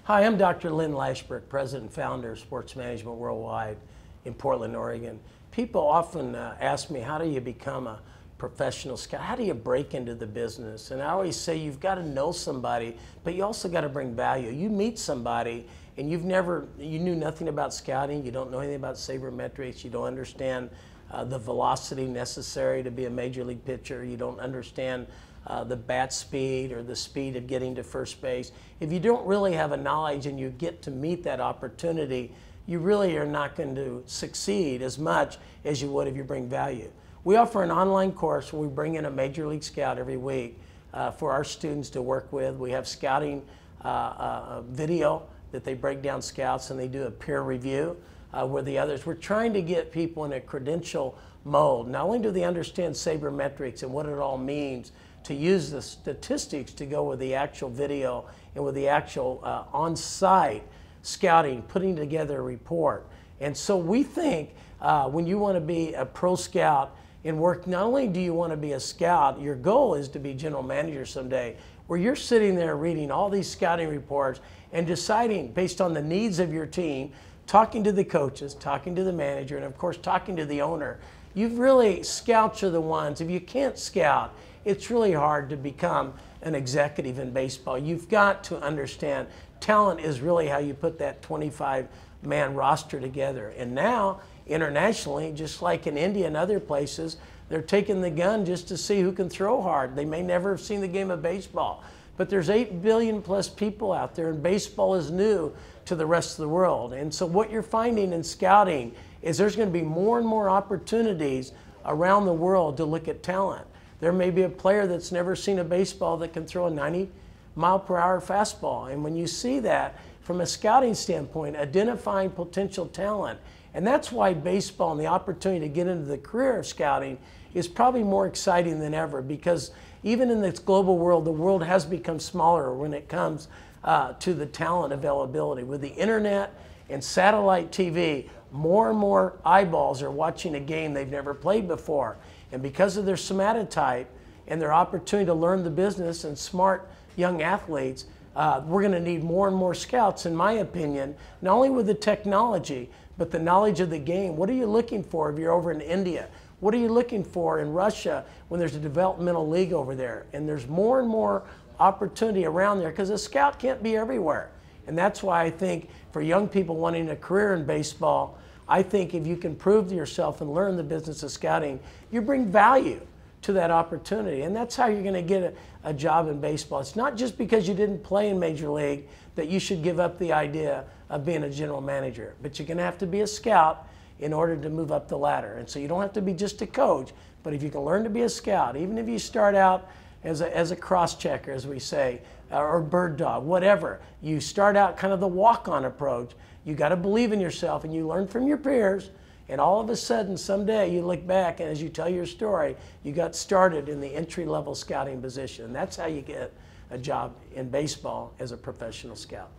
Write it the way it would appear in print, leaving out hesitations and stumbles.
Hi, I'm Dr. Lynn Lashbrook, President and Founder of Sports Management Worldwide in Portland, Oregon. People often ask me, how do you become a professional scout? How do you break into the business? And I always say you've got to know somebody, but you also got to bring value. You meet somebody and you knew nothing about scouting, you don't know anything about sabermetrics, you don't understand the velocity necessary to be a major league pitcher, you don't understand the bat speed or the speed of getting to first base. If you don't really have a knowledge and you get to meet that opportunity, you really are not going to succeed as much as you would if you bring value. We offer an online course where we bring in a major league scout every week for our students to work with. We have scouting video that they break down scouts and they do a peer review with the others. We're trying to get people in a credential mode. Not only do they understand sabermetrics and what it all means, to use the statistics to go with the actual video and with the actual on-site scouting, putting together a report. And so we think when you want to be a pro scout and work, not only do you want to be a scout, your goal is to be general manager someday, where you're sitting there reading all these scouting reports and deciding based on the needs of your team, talking to the coaches, talking to the manager, and of course talking to the owner. You've really, scouts are the ones, if you can't scout, it's really hard to become an executive in baseball. You've got to understand talent is really how you put that 25-man roster together. And now, internationally, just like in India and other places, they're taking the gun just to see who can throw hard. They may never have seen the game of baseball. But there's 8 billion plus people out there, and baseball is new to the rest of the world. And so what you're finding in scouting is there's going to be more and more opportunities around the world to look at talent. There may be a player that's never seen a baseball that can throw a 90-mile-per-hour fastball. And when you see that, from a scouting standpoint, identifying potential talent, and that's why baseball and the opportunity to get into the career of scouting is probably more exciting than ever, because even in this global world, the world has become smaller when it comes to the talent availability. With the internet and satellite TV, more and more eyeballs are watching a game they've never played before. And because of their somatotype and their opportunity to learn the business and smart young athletes, we're going to need more and more scouts, in my opinion, not only with the technology, but the knowledge of the game. What are you looking for if you're over in India? What are you looking for in Russia when there's a developmental league over there? And there's more and more opportunity around there because a scout can't be everywhere. And that's why I think for young people wanting a career in baseball, I think if you can prove to yourself and learn the business of scouting, you bring value to that opportunity. And that's how you're going to get a job in baseball. It's not just because you didn't play in Major League that you should give up the idea of being a general manager. But you're going to have to be a scout in order to move up the ladder. And so you don't have to be just a coach, but if you can learn to be a scout, even if you start out as a cross-checker, as we say, or bird dog, whatever, you start out kind of the walk-on approach. You got to believe in yourself, and you learn from your peers, and all of a sudden, someday, you look back, and as you tell your story, you got started in the entry-level scouting position. And that's how you get a job in baseball as a professional scout.